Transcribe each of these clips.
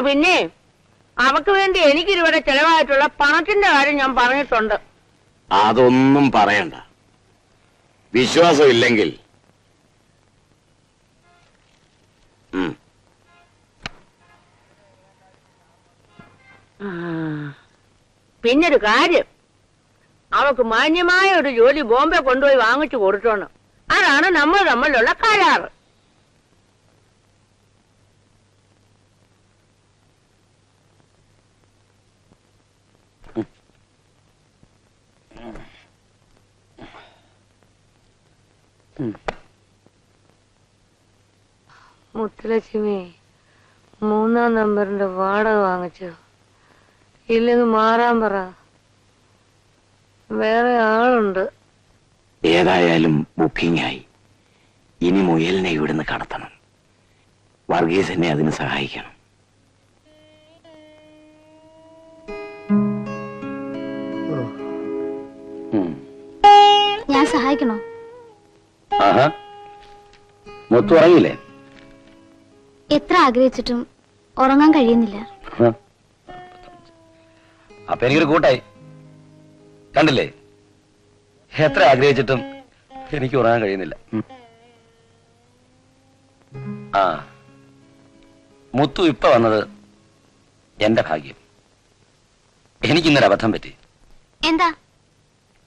പിന്നെ അവക്ക് വേണ്ടി എനിക്കിതുവരെ ചെലവായിട്ടുള്ള പണത്തിന്റെ കാര്യം ഞാൻ പറഞ്ഞിട്ടുണ്ട്. അതൊന്നും പറയണ്ട. വിശ്വാസം ഇല്ലെങ്കിൽ പിന്നൊരു കാര്യം, അവക്ക് മാന്യമായ ഒരു ജോലി ബോംബെ കൊണ്ടുപോയി വാങ്ങിച്ചു കൊടുത്തോണം. അതാണ് നമ്മൾ തമ്മിലുള്ള കരാറ്. മുത്തലക്ഷ്മി, 3-ാം നമ്പറിന്റെ വാടക വാങ്ങിച്ചു. ഇല്ലെങ്കിൽ മാറാൻ പറ, വേറെ ആളുണ്ട്. ഏതായാലും ബുക്കിംഗ് ആയി. ഇനി മുയലിനെ ഇവിടുന്ന് കടത്തണം. വർഗീസ് എന്നെ അതിന് സഹായിക്കണം. ഞാൻ സഹായിക്കണോ? ആഹാ, മൊത്തം ഉറങ്ങിയില്ലേ? എത്ര ആഗ്രഹിച്ചിട്ടും ഉറങ്ങാൻ കഴിയുന്നില്ല. അപ്പൊ എനിക്കൊരു കൂട്ടായി. കണ്ടില്ലേ, എത്ര ആഗ്രഹിച്ചിട്ടും എനിക്ക് ഉറങ്ങാൻ കഴിയുന്നില്ല. ആ, മുത്തു ഇപ്പൊ വന്നത് എന്റെ ഭാഗ്യം. എനിക്കിന്നൊരു അബദ്ധം പറ്റി. എന്താ?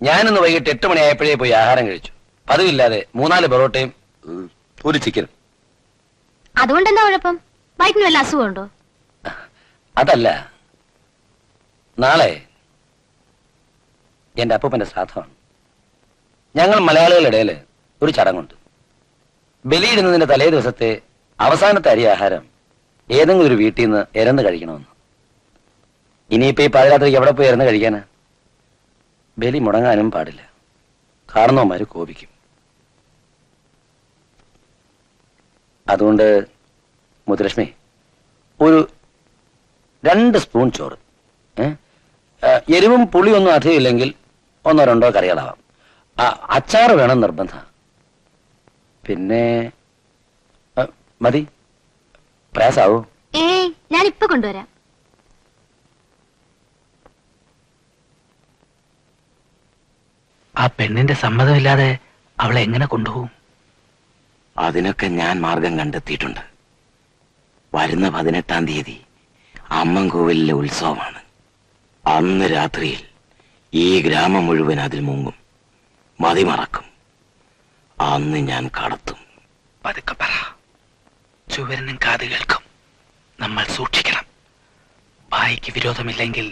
ഞാനിന്ന് വൈകിട്ട് 8 മണിയായപ്പോഴേ പോയി ആഹാരം കഴിച്ചു. പതിവില്ലാതെ 3-4 പൊറോട്ടയും ഒരു ചിക്കനും. അതുകൊണ്ട് എന്താ കുഴപ്പം? വയറ്റിന് വല്ല അസുഖമുണ്ടോ? അതല്ല, നാളെ എന്റെ അപ്പൂപ്പന്റെ ശ്രാദ്ധമാണ്. ഞങ്ങൾ മലയാളികളുടെ ഇടയിൽ ഒരു ചടങ്ങുണ്ട്. ബലിയിടുന്നതിന്റെ തലേ ദിവസത്തെ അവസാനത്തെ അരി ആഹാരം ഏതെങ്കിലും ഒരു വീട്ടിൽ നിന്ന് ഇരന്ന് കഴിക്കണമെന്ന്. ഇനിയിപ്പോ ഈ പാതിരാത്രിക്ക് എവിടെ പോയി ഇരന്ന് കഴിക്കാനാ? ബലി മുടങ്ങാനും പാടില്ല. കാരണവന്മാര് കോപിക്കും. അതുകൊണ്ട് മുത്തുലക്ഷ്മി, ഒരു 2 സ്പൂൺ ചോറ്, എരിവും പുളിയൊന്നും അധികം ഇല്ലെങ്കിൽ 1-2 കറികളാവാം. അച്ചാറ് വേണം നിർബന്ധ. പിന്നെ മതി? പ്രയാസാവോ? ഏയ്, ഞാനിപ്പോ കൊണ്ടുവരാം. ആ പെണ്ണിന്റെ സമ്മതമില്ലാതെ അവളെ എങ്ങനെ കൊണ്ടുപോകും? അതിനൊക്കെ ഞാൻ മാർഗം കണ്ടെത്തിയിട്ടുണ്ട്. വരുന്ന 18-ാം തീയതി അമ്മൻകോവിലിലെ ഉത്സവമാണ്. അന്ന് രാത്രിയിൽ ഈ ഗ്രാമം മുഴുവൻ അതിൽ മുങ്ങും, മതിമറക്കും. അന്ന് ഞാൻ കടത്തും. പതുക്കെ പറ, ചുവരനും കാത് കേൾക്കും. നമ്മൾ സൂക്ഷിക്കണം. ഭായിക്ക് വിരോധമില്ലെങ്കിൽ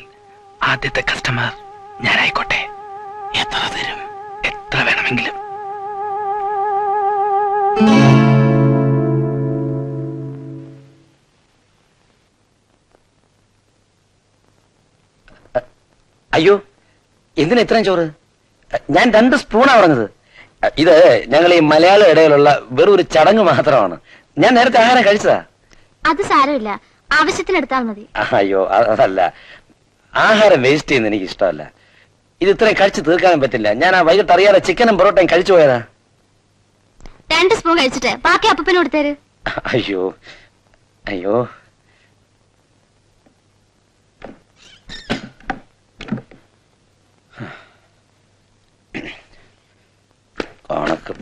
ആദ്യത്തെ കസ്റ്റമർ ഞാനായിക്കോട്ടെ. എത്ര തരും? എത്ര വേണമെങ്കിലും. അയ്യോ, എന്തിനാ ഇത്രയും ചോറ്? ഞാൻ 2 സ്പൂണാ പറഞ്ഞത്. ഇത് ഞങ്ങൾ ഈ മലയാള ഇടയിലുള്ള വെറും ഒരു ചടങ്ങ് മാത്രമാണ്. ഞാൻ നേരത്തെ ആഹാരം കഴിച്ചതാ. അത് സാരമില്ല, ആവശ്യത്തിനെടുത്താൽ മതി. അയ്യോ, അതല്ല, ആഹാരം വേസ്റ്റ് ചെയ്യുന്ന എനിക്ക് ഇഷ്ടമല്ല. ഇത് ഇത്രയും കഴിച്ച് തീർക്കാനും പറ്റില്ല. ഞാൻ ആ വൈകിട്ട് അറിയാതെ ചിക്കനും പൊറോട്ടയും കഴിച്ചു പോയതാ. 2 സ്പൂൺ കഴിച്ചിട്ട് ബാക്കി അപ്പൂപ്പന് കൊടുത്തേര്. അയ്യോ അയ്യോ, കണക്ക്.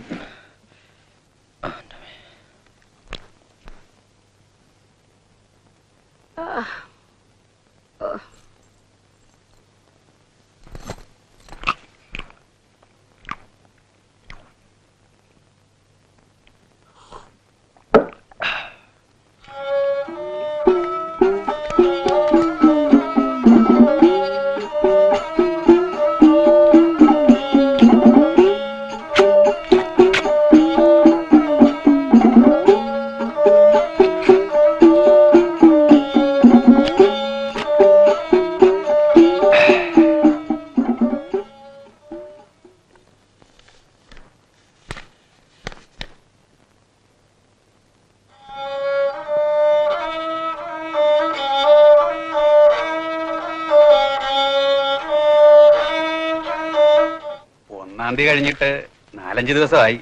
കഴിഞ്ഞിട്ട് 4-5 ദിവസമായി.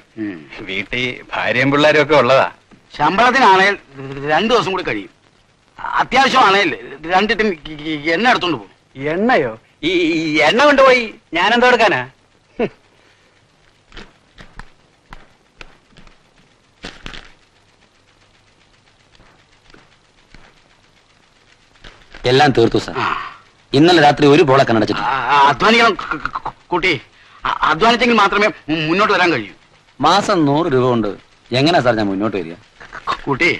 വീട്ടിൽ ഭാര്യയും പിള്ളേരും ഒക്കെ ഉള്ളതാ. ശമ്പളത്തിനാണെങ്കിൽ 2 ദിവസം കൂടി കഴിയും. അത്യാവശ്യമാണേ 2 ടിൻ എണ്ണ എടുത്തോണ്ട് പോകും. എണ്ണയോ? ഈ എണ്ണ കൊണ്ടുപോയി ഞാൻ എന്തോ എടുക്കാനാ? എല്ലാം തീർത്തു സാർ. ഇന്നലെ രാത്രി ഒരു പോളെ കണ്ണടച്ചിട്ട്. അധ്വാനിക്കണം കുട്ടി. അധ്വാനിച്ചെങ്കിൽ മാത്രമേ മുന്നോട്ട് വരാൻ കഴിയൂ. മാസം 100 രൂപ കൊണ്ട് എങ്ങനെയാ സാർ ഞാൻ മുന്നോട്ട് വരിക? കുട്ടി,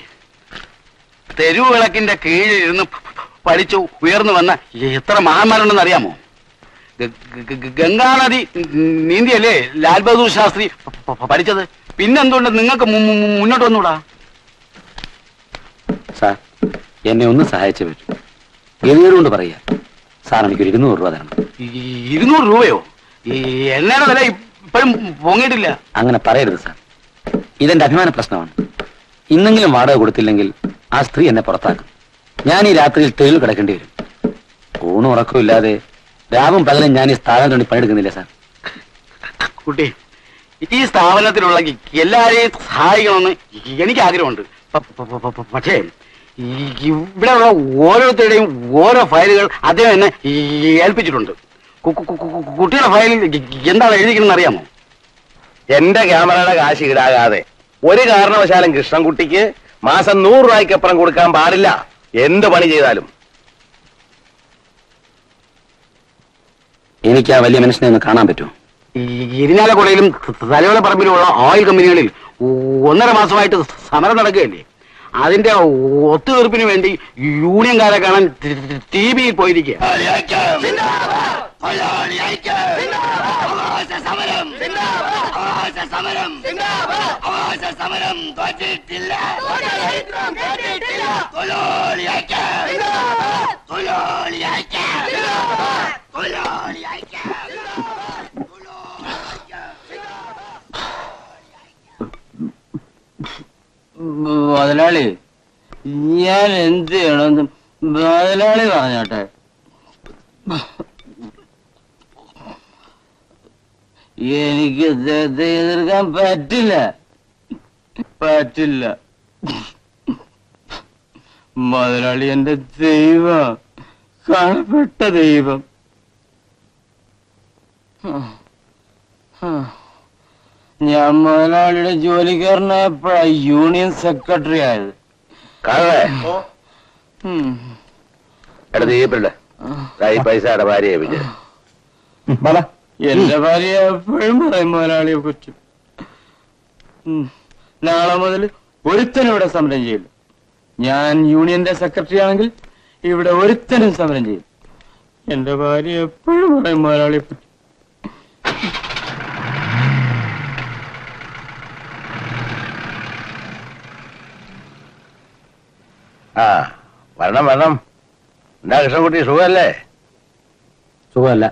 തെരുവ് വിളക്കിന്റെ കീഴിൽ ഇരുന്ന് പഠിച്ചു ഉയർന്നു വന്ന എത്ര മഹാന്മാരുണ്ടെന്ന് അറിയാമോ? ഗംഗാനദി നീന്തിയല്ലേ ലാൽ ബഹദൂർ ശാസ്ത്രി പഠിച്ചത്? പിന്നെന്തുകൊണ്ട് നിങ്ങൾക്ക് മുന്നോട്ട് വന്നൂടാ? സാർ, എന്നെ ഒന്ന് സഹായിച്ചേ പറ്റൂ. ഗതികേടുകൊണ്ട് പറയുക സാർ, എനിക്കൊരു 200 രൂപ തരണം. 200 രൂപയോ? ഈ എണ്ണയുടെ വില ഇപ്പോഴും പൊങ്ങിയിട്ടില്ല. അങ്ങനെ പറയരുത് സാർ, ഇതെന്റെ അഭിമാന പ്രശ്നമാണ്. ഇന്നെങ്കിലും വാടക കൊടുത്തില്ലെങ്കിൽ ആ സ്ത്രീ എന്നെ പുറത്താക്കും. ഞാൻ ഈ രാത്രിയിൽ തെളിവ് കിടക്കേണ്ടി വരും. ഊണും ഉറക്കവും ഇല്ലാതെ രാവും പകലും ഞാൻ ഈ സ്ഥാപനം വേണ്ടി പണിയെടുക്കുന്നില്ല സാർ. കുട്ടി, ഈ സ്ഥാപനത്തിലുള്ള എല്ലാരെയും സഹായിക്കണമെന്ന് എനിക്ക് ആഗ്രഹമുണ്ട്. പക്ഷേ ഇവിടെയുള്ള ഓരോരുത്തരുടെയും ഓരോ ഫയലുകൾ അദ്ദേഹം എന്നെ ഏൽപ്പിച്ചിട്ടുണ്ട്. കുട്ടിയുടെ ഫയലിൽ എന്താണ് എഴുതിക്കണമെന്ന് അറിയാമോ? എന്റെ ക്യാമറയുടെ കാശ് ഈടാകാതെ ഒരു കാരണവശാലും കൃഷ്ണൻകുട്ടിക്ക് മാസം 100 രൂപയ്ക്കപ്പുറം കൊടുക്കാൻ പാടില്ല, എന്ത് പണി ചെയ്താലും. എനിക്ക് ആ വലിയ മനുഷ്യനെ ഒന്ന് കാണാൻ പറ്റുമോ? ഇരിഞ്ഞാലക്കുടയിലും തലയോല പറമ്പിലുമുള്ള ഓയിൽ കമ്പനികളിൽ 1.5 മാസമായിട്ട് സമരം നടക്കുകയല്ലേ. അതിന്റെ ഒത്തുതീർപ്പിന് വേണ്ടി യൂണിയൻകാരെ കാണാൻ ടിവിയിൽ പോയിരിക്കുക. മുതലാളി, ഞാൻ എന്ത് ചെയ്യണമെന്ന് മുതലാളി പറഞ്ഞോട്ടെ. എനിക്ക് ഇദ്ദേഹത്തെ എതിർക്കാൻ പറ്റില്ല. മുതലാളി എന്റെ ദൈവം, കാണപ്പെട്ട ദൈവം. ഞാൻ മുതലാളിയുടെ ജോലിക്കാരനായപ്പോഴാ യൂണിയൻ സെക്രട്ടറി ആയത്. പൈസ ഭാര്യ എന്റെ ഭാര്യ എപ്പോഴും പറയും മുതലാളിയെ കുറിച്ച്. നാളെ മുതൽ ഒരുത്തനും ഇവിടെ സമരം ചെയ്യില്ല. ഞാൻ യൂണിയന്റെ സെക്രട്ടറി ആണെങ്കിൽ ഇവിടെ ഒരുത്തനും സമരം ചെയ്യും. എന്റെ ഭാര്യ എപ്പോഴും പറയും മുതലാളിയെ പറ്റി. വരണം. എന്താ കൃഷ്ണൻകുട്ടി, സുഖമല്ലേ? സുഖമല്ല,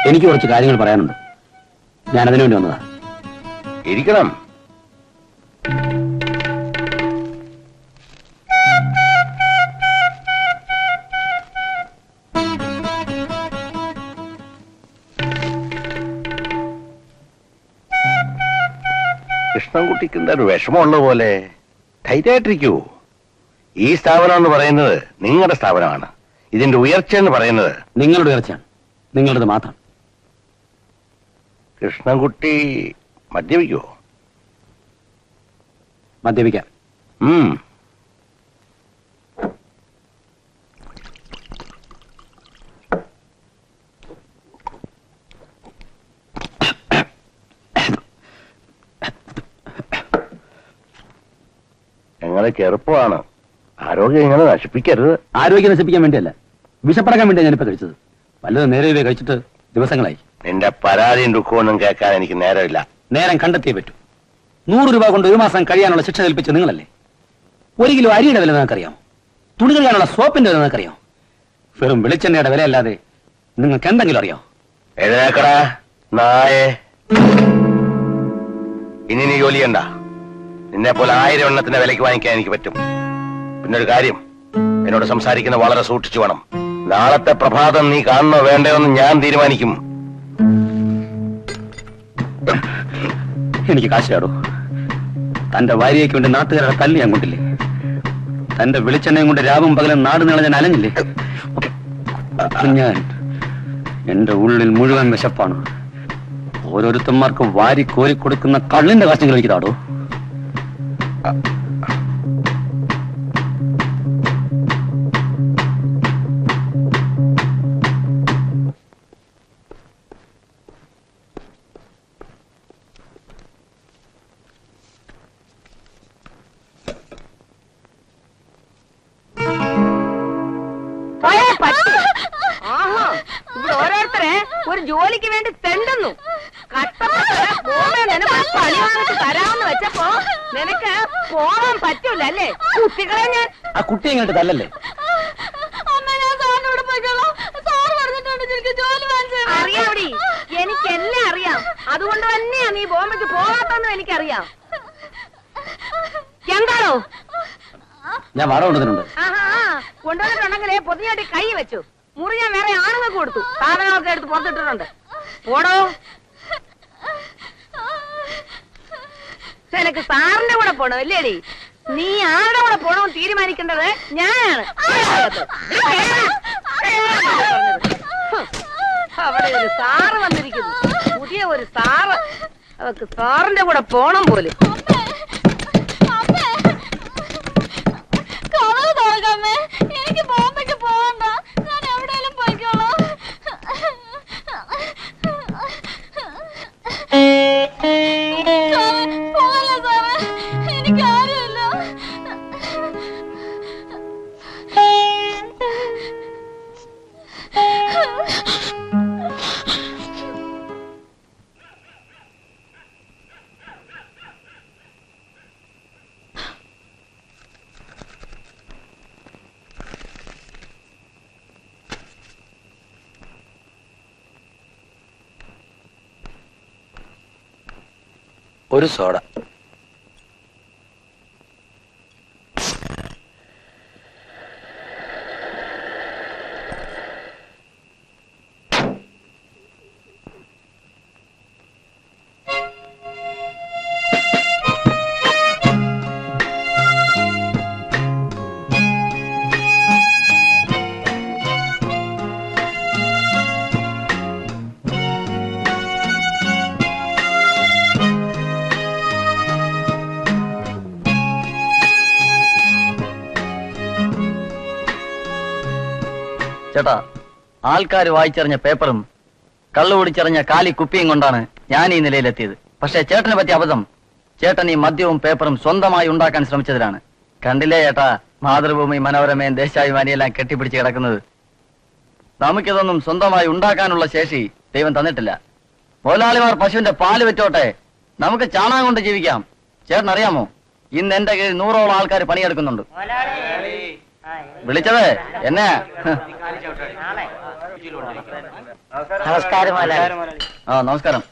എനിക്ക് കുറച്ച് കാര്യങ്ങൾ പറയാനുണ്ട്. ഞാൻ അതിനു വേണ്ടി വന്നതാ. ഇരിക്കണം. കൃഷ്ണൻകുട്ടിക്ക് എന്താ ഒരു വിഷമമുള്ള പോലെ? ധൈര്യമായിട്ടിരിക്കൂ. ഈ സ്ഥാപനം എന്ന് പറയുന്നത് നിങ്ങളുടെ സ്ഥാപനമാണ്. ഇതിന്റെ ഉയർച്ച എന്ന് പറയുന്നത് നിങ്ങളുടെ ഉയർച്ചയാണ്, നിങ്ങളുടേത് മാത്രം. കൃഷ്ണൻകുട്ടി മദ്യപിക്കുവോ? മദ്യപിക്കാം. ഞങ്ങളെ ചെറുപ്പമാണ്, ആരോഗ്യം ഇങ്ങനെ നശിപ്പിക്കരുത്. ആരോഗ്യം നശിപ്പിക്കാൻ വേണ്ടിയല്ല, വിശപ്പടക്കാൻ വേണ്ടിയാണ് ഞാനിപ്പോ കഴിച്ചത്. വല്ലതും നേരെ കഴിച്ചിട്ട് ദിവസങ്ങളായി. നിന്റെ പരാതിയും ദുഃഖമൊന്നും കേൾക്കാൻ എനിക്ക് നേരമില്ല. നേരം കണ്ടെത്തിയേ പറ്റൂ. 100 രൂപ കൊണ്ട് 1 മാസം കഴിയാനുള്ള ശിക്ഷ കൽപ്പിച്ച നിങ്ങളല്ലേ? 1 കിലോ അരിയുടെ വില നിങ്ങൾക്കറിയാം? തുണി കഴുകാനുള്ള സോപ്പിന്റെ വില നിങ്ങൾക്കറിയാം? വെറും വെളിച്ചെണ്ണയുടെ വില അല്ലാതെ നിങ്ങൾക്ക് എന്തെങ്കിലും അറിയാം? എഴുന്നേക്കടാ നായേ. ഇനി നീ ജോലി ചെയ്യണ്ട. നിന്നെ പോലെ 1000 എണ്ണത്തിന്റെ വിലയ്ക്ക് വാങ്ങിക്കാൻ എനിക്ക് പറ്റും. പിന്നൊരു കാര്യം, എന്നോട് സംസാരിക്കുന്ന വളരെ സൂക്ഷിച്ചു വേണം. നാളത്തെ പ്രഭാതം നീ കാണണോ വേണ്ടയോ എന്ന് ഞാൻ തീരുമാനിക്കും. എനിക്ക് കാശാടോ. തന്റെ ഭാര്യയ്ക്ക് വേണ്ടി നാട്ടുകാരുടെ തല്ലി ഞാൻ കൊണ്ടില്ലേ? തന്റെ വെളിച്ചെണ്ണയും കൊണ്ട് രാവും പകലും നാട് നീള ഞാൻ അലഞ്ഞില്ലേ? ഞാൻ എന്റെ ഉള്ളിൽ മുഴുവൻ വിശപ്പാണ്. ഓരോരുത്തന്മാർക്ക് വാരി കോരി കൊടുക്കുന്ന കള്ളിന്റെ കാശുകൾ എനിക്ക് താടോ. ഇവിടെ ഓരോരുത്തരെ ഒരു ജോലിക്ക് വേണ്ടി തെണ്ടുന്നു. കഷ്ടപ്പെട്ട് പണി വാങ്ങിച്ച് തരാമെന്ന് വെച്ചപ്പോ നിനക്ക് പോകാൻ പറ്റൂല അല്ലേ? കുട്ടികളെ ഞാൻ ആ കുട്ടി എങ്ങോട്ട് തല്ലല്ലേ? അറിയാവടി, എനിക്കെല്ലാം അറിയാം. അതുകൊണ്ട് തന്നെയാ നീ ബോംബയ്ക്ക് പോകാത്തെന്നും എനിക്കറിയാം. എന്താണോ ഞാൻ വാടക കൊണ്ടുവന്നിട്ടുണ്ട്. കൊണ്ടുവന്നിട്ടുണ്ടെങ്കിലേ പൊതിഞ്ഞാട്ടി കൈ വെച്ചു. മുറി ഞാൻ വേറെ ആണുങ്ങൾക്ക് കൊടുത്തു. സാധനങ്ങളൊക്കെ എടുത്ത് പുറത്തിട്ടിട്ടുണ്ട്. പോടോ. നിനക്ക് സാറിന്റെ കൂടെ പോണോ അല്ലേടി? നീ ആരുടെ കൂടെ പോണമെന്ന് തീരുമാനിക്കേണ്ടത് ഞാനാണ്. അവിടെ ഒരു സാറ് വന്നിരിക്കുന്നു, പുതിയ ഒരു സാറ്. അവർക്ക് സാറിന്റെ കൂടെ പോണം പോലും. എനിക്ക് ബോംബെക്ക് പോകണ്ട, ഞാൻ എവിടെയെങ്കിലും പോയിക്കോളാം. പോകല്ലേ സാറേ, എനിക്ക് ആരുമില്ല. ഒരു സോഡ. ചേട്ടാ, ആൾക്കാർ വായിച്ചറിഞ്ഞ പേപ്പറും കള്ളു കുടിച്ചറിഞ്ഞ കാലി കുപ്പിയും കൊണ്ടാണ് ഞാൻ ഈ നിലയിലെത്തിയത്. പക്ഷേ ചേട്ടനെ പറ്റിയ അബദ്ധം, ചേട്ടൻ ഈ മദ്യവും പേപ്പറും സ്വന്തമായി ഉണ്ടാക്കാൻ ശ്രമിച്ചതിലാണ്. കണ്ടില്ലേ ചേട്ടാ, മാതൃഭൂമി, മനോരമയും ദേശാഭിമാനിയെല്ലാം കെട്ടിപ്പിടിച്ച് കിടക്കുന്നത്. നമുക്കിതൊന്നും സ്വന്തമായി ഉണ്ടാക്കാനുള്ള ശേഷി ദൈവം തന്നിട്ടില്ല. മുതലാളിമാർ പശുവിന്റെ പാല് വെച്ചോട്ടെ, നമുക്ക് ചാണകം കൊണ്ട് ജീവിക്കാം. ചേട്ടൻ അറിയാമോ, ഇന്ന് എന്റെ കീഴിൽ 100ഓളം ആൾക്കാർ പണിയെടുക്കുന്നുണ്ട്. വിളിച്ചത് എന്നെ? നമസ്കാരം. ആ നമസ്കാരം.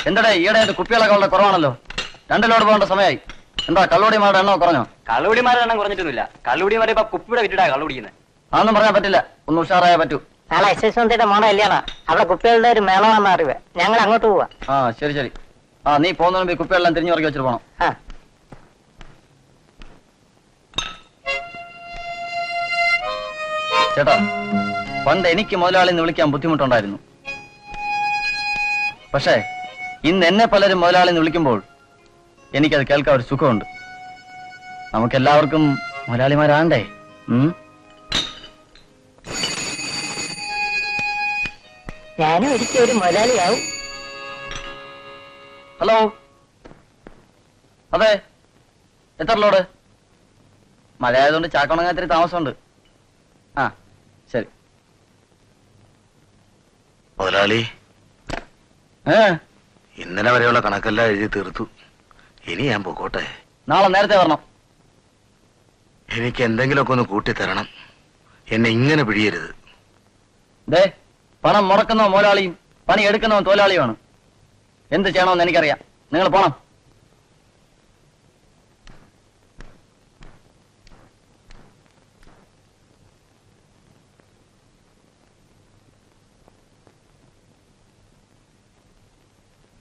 എന്താടേ ഈയിടെ കുപ്പികളൊക്കെ വളരെ കുറവാണല്ലോ? 2 ലോഡ് പോകേണ്ട സമയമായി. എന്താ കള്ളുടിമാരുടെ എണ്ണോ കുറഞ്ഞോ? കള്ളുടിമാരുടെ എണ്ണം കുറഞ്ഞിട്ടൊന്നുമില്ല. കള്ളുടിമാരെ ഇപ്പൊ കുപ്പിയുടെ വിറ്റിട്ടാ കള്ളുടിക്കുന്നത്. അതൊന്നും പറയാൻ പറ്റില്ല, ഒന്ന് ഉഷാറായാ പറ്റൂ. നാളെ എസ് മോണ കല്യാണ, അവിടെ കുപ്പികളുടെ ഒരു മേളമാണെന്ന് അറിവ്. ഞങ്ങൾ അങ്ങോട്ട് പോവാ. ആ ശരി ശരി. ആ നീ പോകുന്നതിന് മുമ്പ് കുപ്പികളെല്ലാം തിരിഞ്ഞു ഇറക്കി വെച്ചിട്ട് പോകണം. ചേട്ടാ, പണ്ട് എനിക്ക് മുതലാളി എന്ന് വിളിക്കാൻ ബുദ്ധിമുട്ടുണ്ടായിരുന്നു. പക്ഷേ ഇന്ന് എന്നെ പലരും മുതലാളി എന്ന് വിളിക്കുമ്പോൾ എനിക്കത് കേൾക്കാൻ ഒരു സുഖമുണ്ട്. നമുക്കെല്ലാവർക്കും മുതലാളിമാരാണ്ടേ? ഞാനും ഒരിക്കലും ഒരു മുതലാളിയാവും. ഹലോ, അതെ, എത്ര ലോഡ്? മഴ ആയതുകൊണ്ട് ചാക്കണങ്ങാൻ ഇത്തിരി താമസമുണ്ട്. ആ ശരി. മുതലാളി, ഇന്നലെ വരെയുള്ള കണക്കെല്ലാം എഴുതി തീർത്തു. ഇനി ഞാൻ പോകട്ടെ. നാളെ നേരത്തെ വരണം. എനിക്ക് എന്തെങ്കിലുമൊക്കെ ഒന്ന് കൂട്ടിത്തരണം. എന്നെ ഇങ്ങനെ പിടിയരുത്. ദേ, പണം മുടക്കുന്നവ മുതലാളിയും പണി എടുക്കുന്നവൻ തൊഴിലാളിയുമാണ്. എന്ത് ചെയ്യണമെന്ന് എനിക്കറിയാം. നിങ്ങൾ പോണം.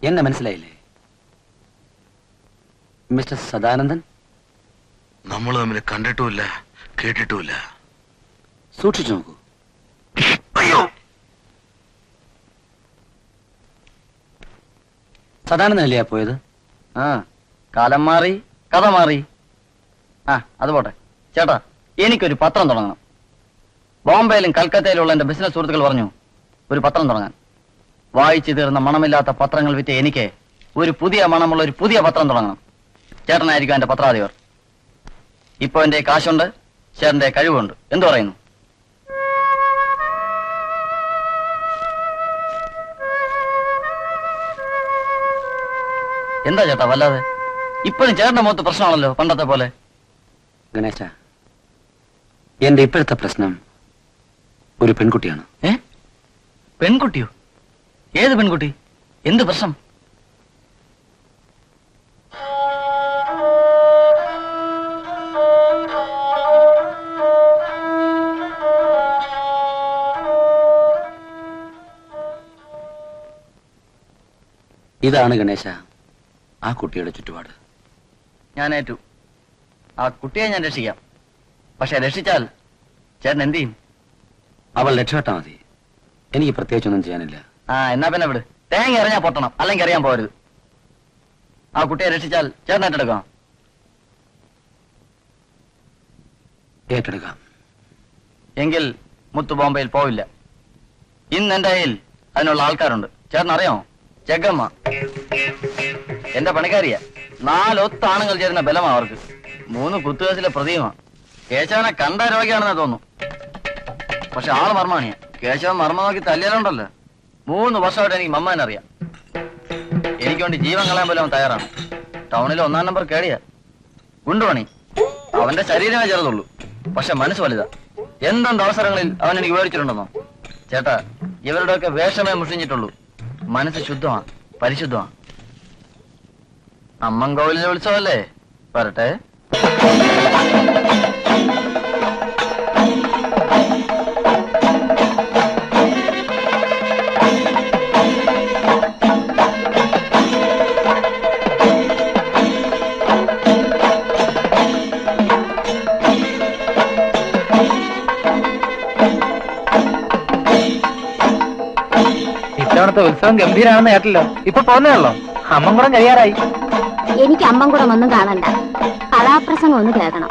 എന്നെ മനസ്സിലായില്ലേ മിസ്റ്റർ സദാനന്ദൻ? നമ്മൾ തമ്മിൽ കണ്ടിട്ടുമില്ല കേട്ടിട്ടുമില്ല. സൂക്ഷിച്ചു നോക്കൂ. അയ്യോ, സദാനന്ദനല്ലേ പോയത്? ആ, കാലം മാറി, കഥ മാറി. ആ, അത് പോട്ടെ. ചേട്ടാ, എനിക്കൊരു പത്രം തുടങ്ങണം. ബോംബെയിലും കൽക്കത്തയിലുള്ള എന്റെ ബിസിനസ് സുഹൃത്തുക്കൾ പറഞ്ഞു ഒരു പത്രം തുടങ്ങാൻ. വായിച്ചു തീർന്ന മണമില്ലാത്ത പത്രങ്ങൾ വിറ്റ് എനിക്ക് ഒരു പുതിയ മണമുള്ള ഒരു പുതിയ പത്രം തുടങ്ങണം. ചേട്ടനായിരിക്കും എന്റെ പത്രാധിപർ. ഇപ്പൊ എന്റെ കാശുണ്ട്, ചേട്ടന്റെ കഴിവുണ്ട്. എന്തു പറയുന്നു? എന്താ ചേട്ടാ വല്ലാതെ? ഇപ്പോഴും ചേട്ടന്റെ മുഖത്ത് പ്രശ്നമാണല്ലോ പണ്ടത്തെ പോലെ. ഗണേശ, എന്റെ ഇപ്പോഴത്തെ പ്രശ്നം ഒരു പെൺകുട്ടിയാണ്. പെൺകുട്ടിയോ? ഏത് പെൺകുട്ടി? എന്ത് പ്രശ്നം? ഇതാണ് ഗണേശ ആ കുട്ടിയുടെ ചുറ്റുപാട്. ഞാൻ ഏറ്റു. ആ കുട്ടിയെ ഞാൻ രക്ഷിക്കാം. പക്ഷെ രക്ഷിച്ചാൽ ചേട്ടൻ എന്ത് ചെയ്യും? അവൾ രക്ഷപ്പെട്ടാ മതി. എനിക്ക് പ്രത്യേകിച്ചൊന്നും ചെയ്യാനില്ല. ആ, എന്നാ പിന്നെ വിട്. തേങ്ങ എറിഞ്ഞാ പൊട്ടണം, അല്ലെങ്കിൽ അറിയാൻ പോരുത്. ആ കുട്ടിയെ രക്ഷിച്ചാൽ ചേട്ടൻ ഏറ്റെടുക്കാം. ഏറ്റെടുക്കാം. എങ്കിൽ മുത്തു ബോംബെയിൽ പോവില്ല. ഇന്ന് എന്റെ കയ്യിൽ അതിനുള്ള ആൾക്കാരുണ്ട്. ചേട്ടൻ അറിയാമോ? ജഗമ്മ എന്റെ പണിക്കാരിയാ. 4 ഒത്താണുങ്ങൾ ചേരുന്ന ബലമാ അവർക്ക്. 3 കുത്തുകേസിലെ പ്രതിയുമാ. കേശവനെ കണ്ട രോഗിയാണെന്ന് തോന്നുന്നു. പക്ഷെ ആള് മർമാണിയാ. കേശവൻ മർമ്മ നോക്കി തല്ലിയാലുണ്ടല്ലോ. 3 വർഷമായിട്ട് എനിക്ക് മമ്മാനെ അറിയാം. എനിക്ക് വേണ്ടി ജീവൻ കളയാൻ പോലും അവൻ തയ്യാറാണ്. ടൗണിൽ 1-ാം നമ്പർ കേടിയാ. ഗുണ്ടുപണി. അവന്റെ ശരീരമേ ചെറുതുള്ളൂ, പക്ഷെ മനസ്സ് വലുതാ. എന്തെന്ത് അവസരങ്ങളിൽ അവൻ എനിക്ക് മേടിച്ചിട്ടുണ്ടെന്നോ? ചേട്ടാ, ഇവരുടെയൊക്കെ വേഷമേ മുഷിഞ്ഞിട്ടുള്ളൂ. മനസ്സ് ശുദ്ധമാ, പരിശുദ്ധമാ. അമ്മൻകോവിലിലെ ഉത്സവല്ലേ? വരട്ടെ. ഇത്തവണത്തെ ഉത്സവം ഗംഭീരാണെന്ന് കേട്ടല്ലോ. ഇപ്പൊ പോന്നേയുള്ളോ? അമ്മൻകുടം കഴിയാറായി. എനിക്ക് അമ്മൻകുടം ഒന്നും കാണണ്ട. കലാപ്രസംഗം ഒന്ന് കേൾക്കണം.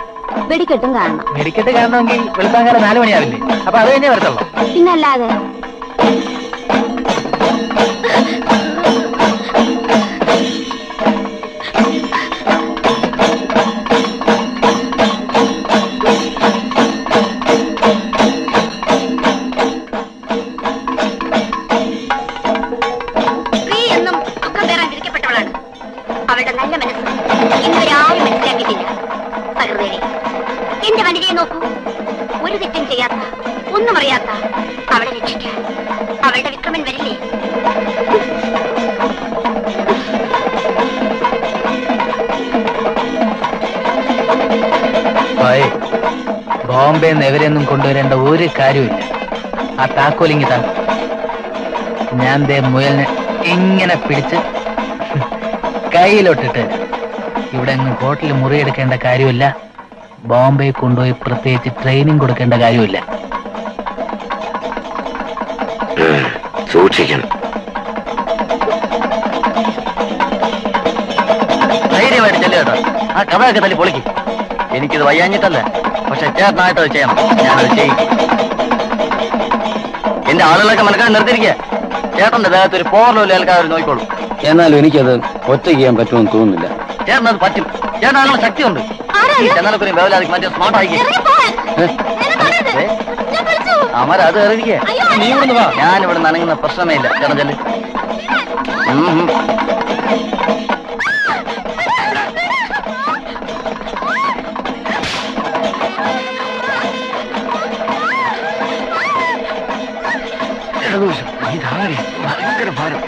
വെടിക്കെട്ടും കാണണം. വെടിക്കെട്ട് കാണണമെങ്കിൽ വെളുപ്പാങ്കാലം 4 മണിയാവില്ലേ? അപ്പൊ അത് കഴിഞ്ഞേ വരത്തുള്ളൂ. പിന്നല്ലാതെ. അവളുടെ നല്ല മനസ്സ് ഇന്നുവരെ ആരും മനസ്സിലാക്കിയിട്ടില്ല. സഹൃദയനെ, എന്റെ വനിതയെ നോക്കൂ. ഒരു തെറ്റും ചെയ്യാത്ത, ഒന്നും അറിയാത്ത അവളെ രക്ഷിക്കാൻ അവളുടെ വിക്രമൻ വരില്ലേ? ബോംബെ നഗരൊന്നും കൊണ്ടുവരേണ്ട ഒരു കാര്യമില്ല. ആ താക്കോലിങ്ങിത ഞാൻ ദേ മുയലിനെ ഇങ്ങനെ പിടിച്ച് കയ്യിലോട്ടിട്ട് ഇവിടെ അങ്ങ് ഹോട്ടലിൽ മുറിയെടുക്കേണ്ട കാര്യമില്ല. ബോംബെ കൊണ്ടുപോയി പ്രത്യേകിച്ച് ട്രെയിനിങ് കൊടുക്കേണ്ട കാര്യമില്ല. സൂക്ഷിക്കണം. ധൈര്യമായിട്ട് ചെല്ലു കേട്ടോ. ആ കഥയൊക്കെ തല്ലി പൊളിക്ക്. എനിക്കിത് വയ്യാഞ്ഞിട്ടല്ല, പക്ഷെ ചേട്ടനായിട്ട് അത് ചെയ്യണം. ഞാനത് ചെയ്യും. എന്റെ ആളുകളൊക്കെ മനസ്സിലാക്കാൻ നിർത്തിയിരിക്കുക. ചേട്ടന്റെ ദേഹത്ത് ഒരു പോർലോല് ഏൽക്കാതെ അവർ നോക്കിക്കോളൂ. എന്നാലും എനിക്കത് ഒറ്റയ്ക്ക് ചെയ്യാൻ പറ്റുമെന്ന് തോന്നുന്നില്ല. ചേട്ടനത് പറ്റും. ചേട്ടനുള്ള ശക്തിയുണ്ട്. ഈ ചെന്നാലൊക്കെ വേവലാതിക്ക് മറ്റേ സ്മാർട്ട് ആയിക്കേ. അമര അത് എറിയിക്കേ. ഞാൻ ഇവിടെ നനങ്ങുന്ന പ്രശ്നമേ ഇല്ല. ചേട്ടൻ ചെല്ല്. ഭയങ്കര ഭാരം.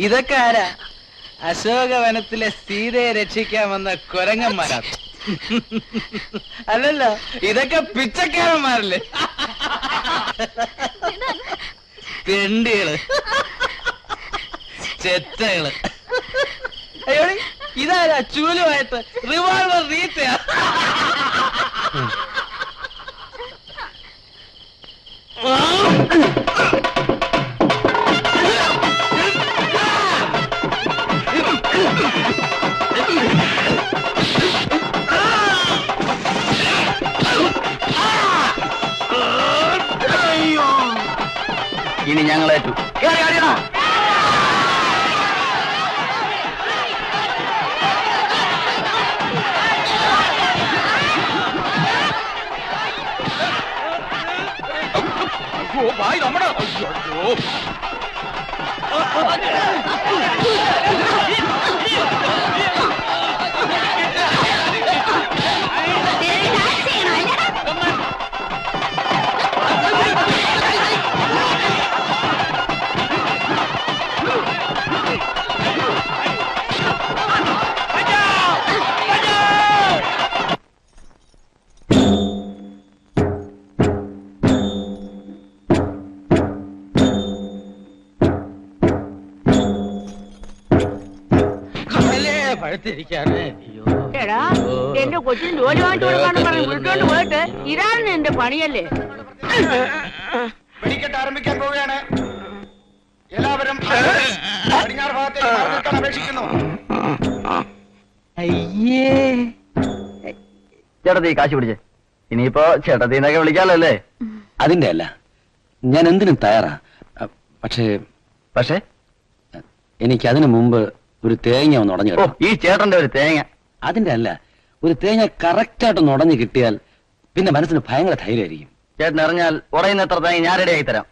ഇതൊക്കെ ആരാ? അശോകവനത്തിലെ സീതയെ രക്ഷിക്കാൻ വന്ന കുരങ്ങന്മാരാ? അല്ലല്ലോ, ഇതൊക്കെ പിച്ചക്കാരന്മാരല്ലേ? തെണ്ടികള്, ചെറ്റകള്. അയ്യോ, ഇതാരാ ചൂലുമായിട്ട് റിവോൾവർ റീത്തയാ? ഇനി ഞങ്ങളേറ്റു. നമ്മുടെ എടാ, എന്റെ കൊച്ചിന് ജോലി വാങ്ങിച്ചു കൊടുക്കാന്ന് പറഞ്ഞ് വിളിച്ചോണ്ട് പോയിട്ട് ഇതാണ് എന്റെ പണിയല്ലേ? വെടിക്കെട്ട് ആരംഭിക്കാൻ പോവുകയാണ്. എല്ലാവരും പടിഞ്ഞാറ് ഭാഗത്തേക്ക് മാറി നിൽക്കാൻ അപേക്ഷിക്കുന്നു. ചേട്ടത്തി കാശ് പിടിച്ചേ. ഇനിയിപ്പോ ചേട്ടത്തിന്നൊക്കെ വിളിക്കാലോ അല്ലേ? അതിന്റെ അല്ല, ഞാൻ എന്തിനും തയ്യാറാ. പക്ഷേ എനിക്ക് അതിനു മുമ്പ് ഒരു തേങ്ങ ഒന്ന് ഉടഞ്ഞു കിട്ടും. ഈ ചേട്ടന്റെ ഒരു തേങ്ങ. അതിന്റെ അല്ല, ഒരു തേങ്ങ കറക്റ്റായിട്ട് ഉടഞ്ഞു കിട്ടിയാൽ പിന്നെ മനസ്സിന് ഭയങ്കര ധൈര്യമായിരിക്കും. ചേട്ടൻ അറിഞ്ഞാൽ ഉടയുന്ന എത്ര തേങ്ങ ഞാൻ റെഡി ആയി തരാം.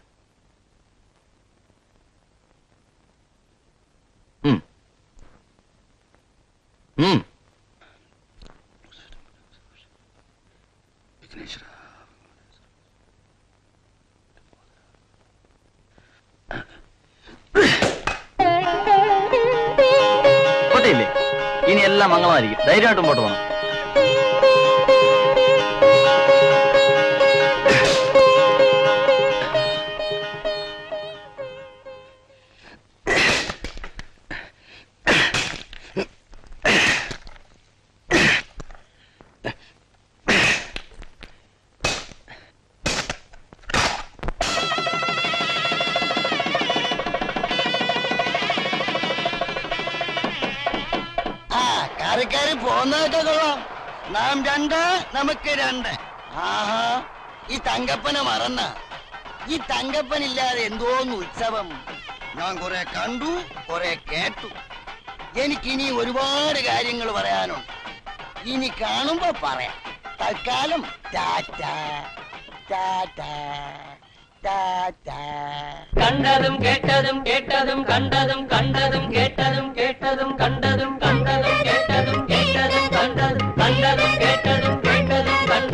ഇനി എല്ലാം മംഗളമായിരിക്കും. ധൈര്യമായിട്ട് മുമ്പോട്ട് പോകണം. കേറി പോന്നതൊക്കെ കൊള്ളാം. നാം രണ്ട് നമുക്ക് രണ്ട്. ആഹാ, ഈ തങ്കപ്പനെ മറന്ന. ഈ തങ്കപ്പനില്ലാതെ എന്തോന്ന് ഉത്സവം. ഞാൻ കുറെ കണ്ടു, കുറെ കേട്ടു. എനിക്കിനി ഒരുപാട് കാര്യങ്ങൾ പറയാനുണ്ട്. ഇനി കാണുമ്പോ പറയാം. തൽക്കാലം ടാറ്റാ ടാറ്റാ ടാറ്റാ. കണ്ടതും കേട്ടതും കേട്ടതും കണ്ടതും കണ്ടതും കേട്ടതും കേട്ടതും കണ്ടതും